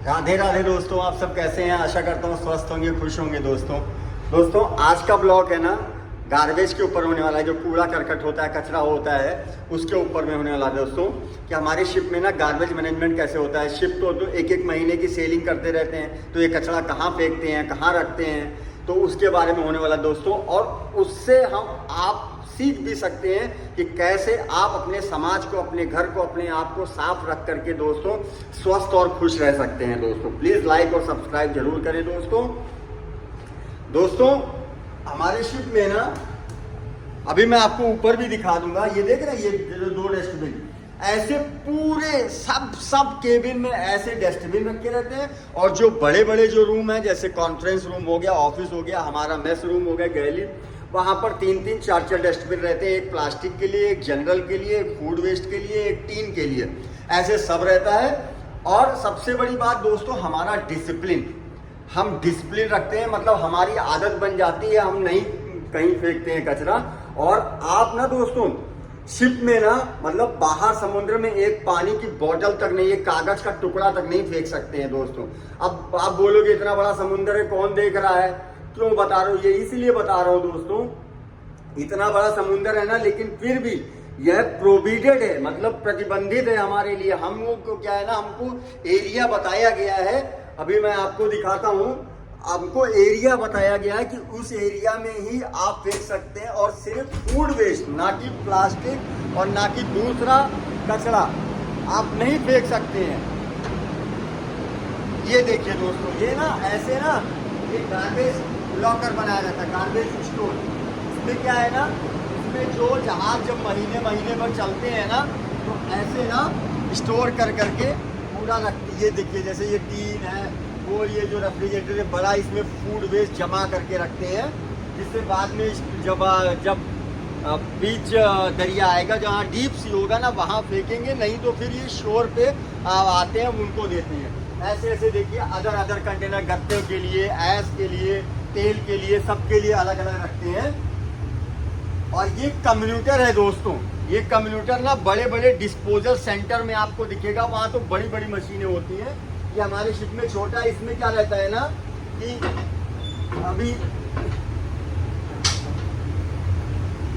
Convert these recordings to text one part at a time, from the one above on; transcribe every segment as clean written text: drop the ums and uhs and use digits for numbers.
राधे राधे दोस्तों, आप सब कैसे हैं। आशा करता हूँ स्वस्थ होंगे, खुश होंगे। दोस्तों आज का ब्लॉग है ना, गार्बेज के ऊपर होने वाला है। जो कूड़ा करकट होता है, कचरा होता है, उसके ऊपर में होने वाला है दोस्तों। कि हमारे शिप में ना गार्बेज मैनेजमेंट कैसे होता है। शिप तो एक एक महीने की सेलिंग करते रहते हैं, तो ये कचरा कहाँ फेंकते हैं, कहाँ रखते हैं, तो उसके बारे में होने वाला दोस्तों। और उससे आप सीख भी सकते हैं कि कैसे आप अपने समाज को, अपने घर को, अपने आप को साफ रख करके दोस्तों स्वस्थ और खुश रह सकते हैं। दोस्तों प्लीज़ लाइक और सब्सक्राइब जरूर करें। दोस्तों हमारे शिप में ना, अभी मैं आपको ऊपर भी दिखा दूंगा, ये देख रहे हैं, ये दो डस्टबिन ऐसे पूरे सब केबिन में ऐसे डस्टबिन रखे रहते हैं। और जो बड़े बड़े जो रूम है, जैसे कॉन्फ्रेंस रूम हो गया, ऑफिस हो गया, हमारा मेस रूम हो गया, गैली, वहाँ पर 3-3, 4-4 डस्टबिन रहते हैं। एक प्लास्टिक के लिए, एक जनरल के लिए, एक फूड वेस्ट के लिए, एक टीन के लिए, ऐसे सब रहता है। और सबसे बड़ी बात दोस्तों, हमारा डिसिप्लिन, हम डिसिप्लिन रखते हैं, मतलब हमारी आदत बन जाती है, हम नहीं कहीं फेंकते हैं कचरा। और आप ना दोस्तों शिप में ना, मतलब बाहर समुद्र में एक पानी की बोतल तक नहीं, एक कागज का टुकड़ा तक नहीं फेंक सकते हैं दोस्तों। अब आप बोलोगे इतना बड़ा समुद्र है, कौन देख रहा है, क्यों बता रहा हूँ, ये इसलिए बता रहा हूँ दोस्तों, इतना बड़ा समुद्र है ना, लेकिन फिर भी यह प्रोहिबिटेड है, मतलब प्रतिबंधित है हमारे लिए। हम लोग को क्या है ना, हमको एरिया बताया गया है। अभी मैं आपको दिखाता हूँ, हमको एरिया बताया गया है कि उस एरिया में ही आप फेंक सकते हैं, और सिर्फ फूड वेस्ट, ना कि प्लास्टिक और ना कि दूसरा कचरा आप नहीं फेंक सकते हैं। ये देखिए दोस्तों, ये ना ऐसे ना एक गार्बेज लॉकर बनाया जाता है, गार्बेज स्टोर। इसमें क्या है ना, इसमें जो जहाज जब महीने भर चलते हैं ना, तो ऐसे ना स्टोर कर करके पूरा रखती। ये देखिए, जैसे ये टीन है, और ये जो रेफ्रिजरेटर है बड़ा, इसमें फूड वेस्ट जमा करके रखते हैं, जिससे बाद में जब बीच दरिया आएगा, जहाँ डीप सी होगा ना, वहाँ फेंकेंगे। नहीं तो फिर ये शोर पे आते हैं, उनको देते हैं। ऐसे ऐसे देखिए, अदर कंटेनर, गत्ते के लिए, ऐश के लिए, तेल के लिए, सबके लिए अलग अलग रखते हैं। और ये कम्यूनिटर है दोस्तों, ये कम्यूनिटर ना बड़े बड़े डिस्पोजल सेंटर में आपको दिखेगा, वहाँ तो बड़ी बड़ी मशीनें होती हैं। ये हमारे शिप में छोटा है। इसमें क्या रहता है ना कि अभी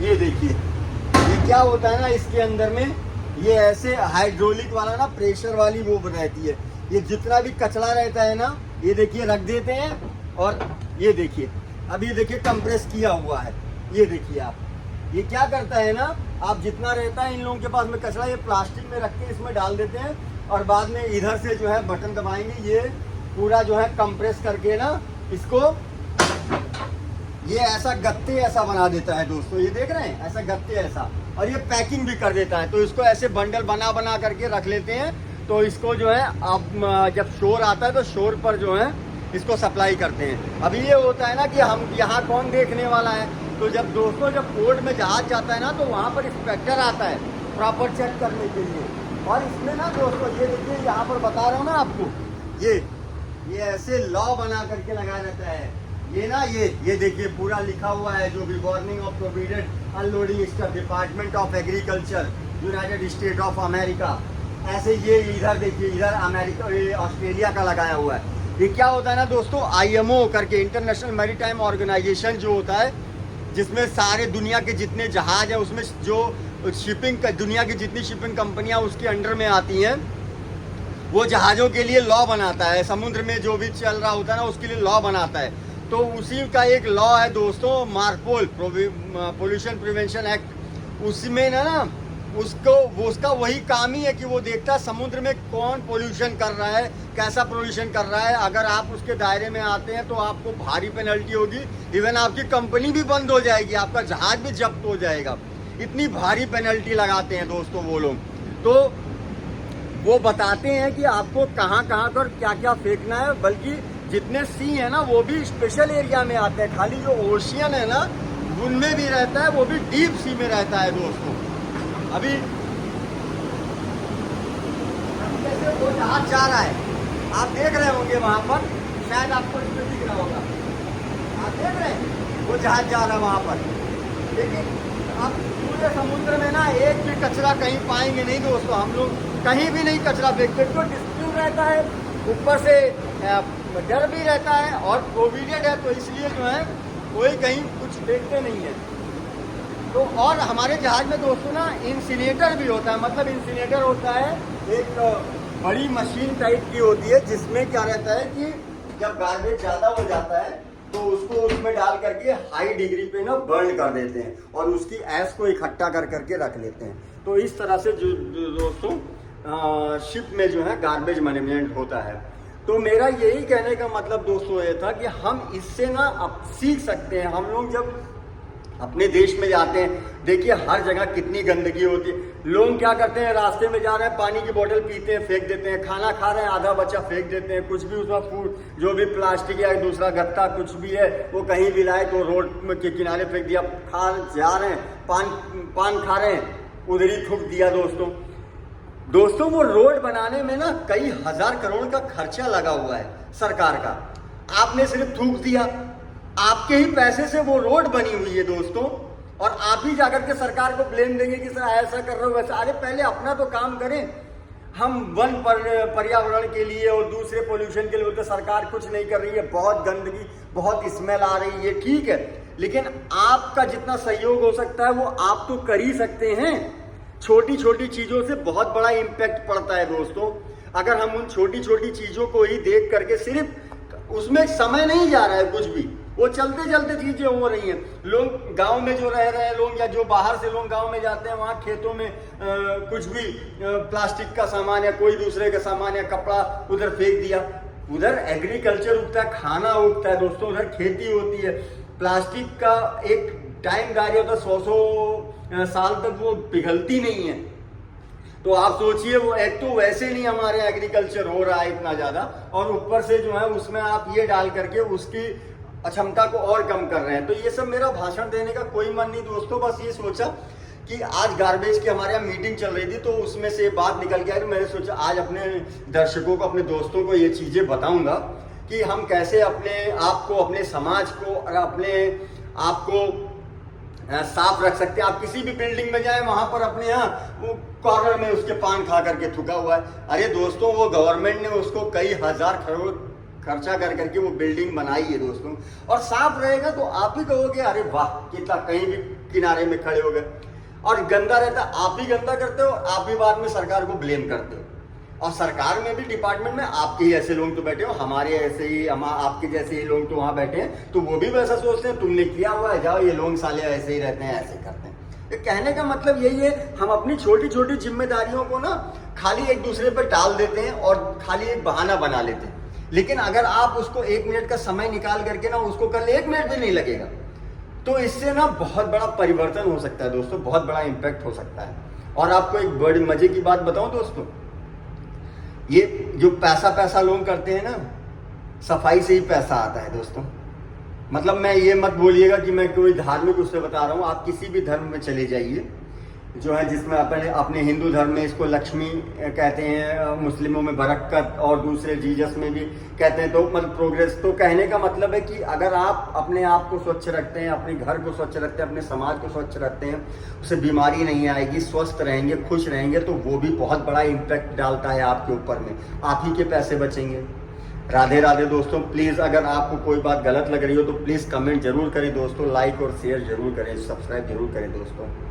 ये देखिए, ये क्या होता है ना, इसके अंदर में ये ऐसे हाइड्रोलिक वाला ना, प्रेशर वाली वो रहती है। ये जितना भी कचरा रहता है ना, ये देखिए रख देते हैं। और ये देखिए, अभी देखिए कंप्रेस किया हुआ है। ये देखिए आप, ये क्या करता है ना, आप जितना रहता है इन लोगों के पास में कचरा, ये प्लास्टिक में रख के इसमें डाल देते हैं, और बाद में इधर से जो है बटन दबाएंगे, ये पूरा जो है कंप्रेस करके ना इसको ये ऐसा गत्ते ऐसा बना देता है दोस्तों। ये देख रहे हैं, ऐसा गत्ते ऐसा, और ये पैकिंग भी कर देता है। तो इसको ऐसे बंडल बना करके रख लेते हैं। तो इसको जो है अब जब शोर आता है, तो शोर पर जो है इसको सप्लाई करते हैं। अभी ये होता है ना कि हम यहाँ कौन देखने वाला है, तो जब दोस्तों जब पोर्ट में जहाज जाता है ना, तो वहाँ पर इंस्पेक्टर आता है प्रॉपर चेक करने के लिए। और इसमें ना दोस्तों, ये देखिए, यहाँ पर बता रहा हूँ ना आपको, ये ऐसे लॉ बना करके लगाया रहता है। ये ना, ये देखिए पूरा लिखा हुआ है, जो भी warning of prohibited unloading stuff, department of agriculture, United state of America. ऐसे ये इधर देखिए, इधर अमेरिका, ऑस्ट्रेलिया का लगाया हुआ है। ये क्या होता है ना दोस्तों, IMO करके, इंटरनेशनल मैरीटाइम ऑर्गेनाइजेशन जो होता है, जिसमें सारे दुनिया के जितने जहाज हैं, उसमें जो शिपिंग, दुनिया की जितनी शिपिंग कंपनियां उसके अंडर में आती हैं, वो जहाज़ों के लिए लॉ बनाता है। समुद्र में जो भी चल रहा होता है ना, उसके लिए लॉ बनाता है। तो उसी का एक लॉ है दोस्तों, मार्पोल, पोल्यूशन प्रिवेंशन एक्ट। उसमें ना उसका वही काम ही है कि वो देखता है समुद्र में कौन पोल्यूशन कर रहा है, कैसा पोल्यूशन कर रहा है। अगर आप उसके दायरे में आते हैं तो आपको भारी पेनल्टी होगी, इवन आपकी कंपनी भी बंद हो जाएगी, आपका जहाज भी जब्त हो जाएगा। इतनी भारी पेनल्टी लगाते हैं दोस्तों वो लोग। तो वो बताते हैं कि आपको कहाँ पर क्या क्या फेंकना है। बल्कि जितने सी है ना, वो भी स्पेशल एरिया में आते हैं। खाली जो ओशियन है ना, उनमें भी रहता है, वो भी डीप सी में रहता है दोस्तों। अभी जैसे वो जहाज जा रहा है, आप देख रहे होंगे वहाँ पर, शायद आपको इसमें दिख रहा होगा, आप देख रहे हैं वो जहाज जा रहा है वहाँ पर। लेकिन आप पूरे समुद्र में ना एक भी कचरा कहीं पाएंगे नहीं दोस्तों। हम लोग कहीं भी नहीं कचरा फेंकते, तो डिस्प्यूट रहता है ऊपर से डर भी रहता है और प्रोविडेड है, तो इसलिए जो है कोई कहीं कुछ देखते नहीं है। तो और हमारे जहाज में दोस्तों ना इंसिनेटर भी होता है, मतलब इंसिनेटर होता है एक बड़ी मशीन टाइप की होती है, जिसमें क्या रहता है कि जब गार्बेज ज़्यादा हो जाता है तो उसको उसमें डाल करके हाई डिग्री पे ना बर्न कर देते हैं और उसकी ऐश को इकट्ठा कर करके रख लेते हैं। तो इस तरह से जो दोस्तों शिप में जो है गार्बेज मैनेजमेंट होता है। तो मेरा यही कहने का मतलब दोस्तों ये था कि हम इससे ना अब सीख सकते हैं। हम लोग जब अपने देश में जाते हैं, देखिए हर जगह कितनी गंदगी होती है। लोग क्या करते हैं, रास्ते में जा रहे हैं पानी की बोतल पीते हैं फेंक देते हैं, खाना खा रहे हैं आधा बच्चा फेंक देते हैं, कुछ भी उसमें फूड जो भी प्लास्टिक या दूसरा गत्ता कुछ भी है वो कहीं भी लाए तो रोड के किनारे फेंक दिया। खा जा रहे हैं पान खा रहे हैं उधर ही थूक दिया। दोस्तों वो रोड बनाने में ना कई हजार करोड़ का खर्चा लगा हुआ है सरकार का, आपने सिर्फ थूक दिया। आपके ही पैसे से वो रोड बनी हुई है दोस्तों, और आप ही जाकर के सरकार को ब्लेम देंगे कि सर ऐसा कर रहे हो वैसा। अरे पहले अपना तो काम करें। हम वन पर्यावरण के लिए और दूसरे पोल्यूशन के लिए बोलते सरकार कुछ नहीं कर रही है, बहुत गंदगी बहुत स्मेल आ रही है, ठीक है, लेकिन आपका जितना सहयोग हो सकता है वो आप तो कर ही सकते हैं। छोटी छोटी चीजों से बहुत बड़ा इम्पैक्ट पड़ता है दोस्तों। अगर हम उन छोटी छोटी चीजों को ही देख करके, सिर्फ उसमें समय नहीं जा रहा है कुछ भी, वो चलते चलते चीजें हो रही हैं। लोग गांव में जो रह रहे हैं लोग, या जो बाहर से लोग गांव में जाते हैं, वहां खेतों में कुछ भी प्लास्टिक का सामान या कोई दूसरे का सामान या कपड़ा उधर फेंक दिया। उधर एग्रीकल्चर उगता है, खाना उगता है दोस्तों, उधर खेती होती है। प्लास्टिक का एक टाइम कार्य होता है, 100 साल तक वो पिघलती नहीं है। तो आप सोचिए, वो एक तो वैसे नहीं हमारे एग्रीकल्चर हो रहा है इतना ज्यादा, और ऊपर से जो है उसमें आप ये डाल करके उसकी अक्षमता को और कम कर रहे हैं। तो ये सब मेरा भाषण देने का कोई मन नहीं दोस्तों, बस ये सोचा कि आज गार्बेज की हमारे यहाँ मीटिंग चल रही थी तो उसमें से बात निकल गया कि मैंने सोचा आज अपने दर्शकों को, अपने दोस्तों को ये चीजें बताऊंगा कि हम कैसे अपने आप को, अपने समाज को और अपने आप को साफ रख सकते हैं। आप किसी भी बिल्डिंग में जाए, वहां पर अपने यहाँ वो कॉर्नर में उसके पान खा करके थूका हुआ है। अरे दोस्तों, वो गवर्नमेंट ने उसको कई हजार करोड़ खर्चा कर करके वो बिल्डिंग बनाई है दोस्तों, और साफ रहेगा तो आप ही कहोगे अरे वाह कितना, कहीं भी किनारे में खड़े हो गए। और गंदा रहता आप ही गंदा करते हो, आप ही बाद में सरकार को ब्लेम करते हो। और सरकार में भी डिपार्टमेंट में आपके ही ऐसे लोग तो बैठे हो, हमारे ऐसे ही आपके जैसे ही लोग तो वहां बैठे हैं, तो वो भी वैसा सोचते हैं तुमने किया हुआ है, जाओ ये लोग साले ऐसे ही रहते हैं, ऐसे करते हैं। तो कहने का मतलब यही है, हम अपनी छोटी छोटी जिम्मेदारियों को ना खाली एक दूसरे पर टाल देते हैं और खाली एक बहाना बना लेते हैं। लेकिन अगर आप उसको 1 मिनट का समय निकाल करके ना उसको कर ले, 1 मिनट भी नहीं लगेगा, तो इससे ना बहुत बड़ा परिवर्तन हो सकता है दोस्तों, बहुत बड़ा इम्पैक्ट हो सकता है। और आपको एक बड़ी मजे की बात बताऊं दोस्तों, ये जो पैसा लोग करते हैं ना, सफाई से ही पैसा आता है दोस्तों। मतलब मैं ये मत बोलिएगा कि मैं कोई धार्मिक उससे बता रहा हूँ, आप किसी भी धर्म में चले जाइए जो है, जिसमें अपने हिंदू धर्म में इसको लक्ष्मी कहते हैं, मुस्लिमों में बरकत, और दूसरे जीसस में भी कहते हैं। तो मतलब प्रोग्रेस, तो कहने का मतलब है कि अगर आप अपने आप को स्वच्छ रखते हैं, अपने घर को स्वच्छ रखते हैं, अपने समाज को स्वच्छ रखते हैं, उससे बीमारी नहीं आएगी, स्वस्थ रहेंगे, खुश रहेंगे, तो वो भी बहुत बड़ा इम्पैक्ट डालता है आपके ऊपर में, आप ही के पैसे बचेंगे। राधे राधे दोस्तों। प्लीज़ अगर आपको कोई बात गलत लग रही हो तो प्लीज़ कमेंट जरूर करें दोस्तों, लाइक और शेयर जरूर करें, सब्सक्राइब जरूर करें दोस्तों।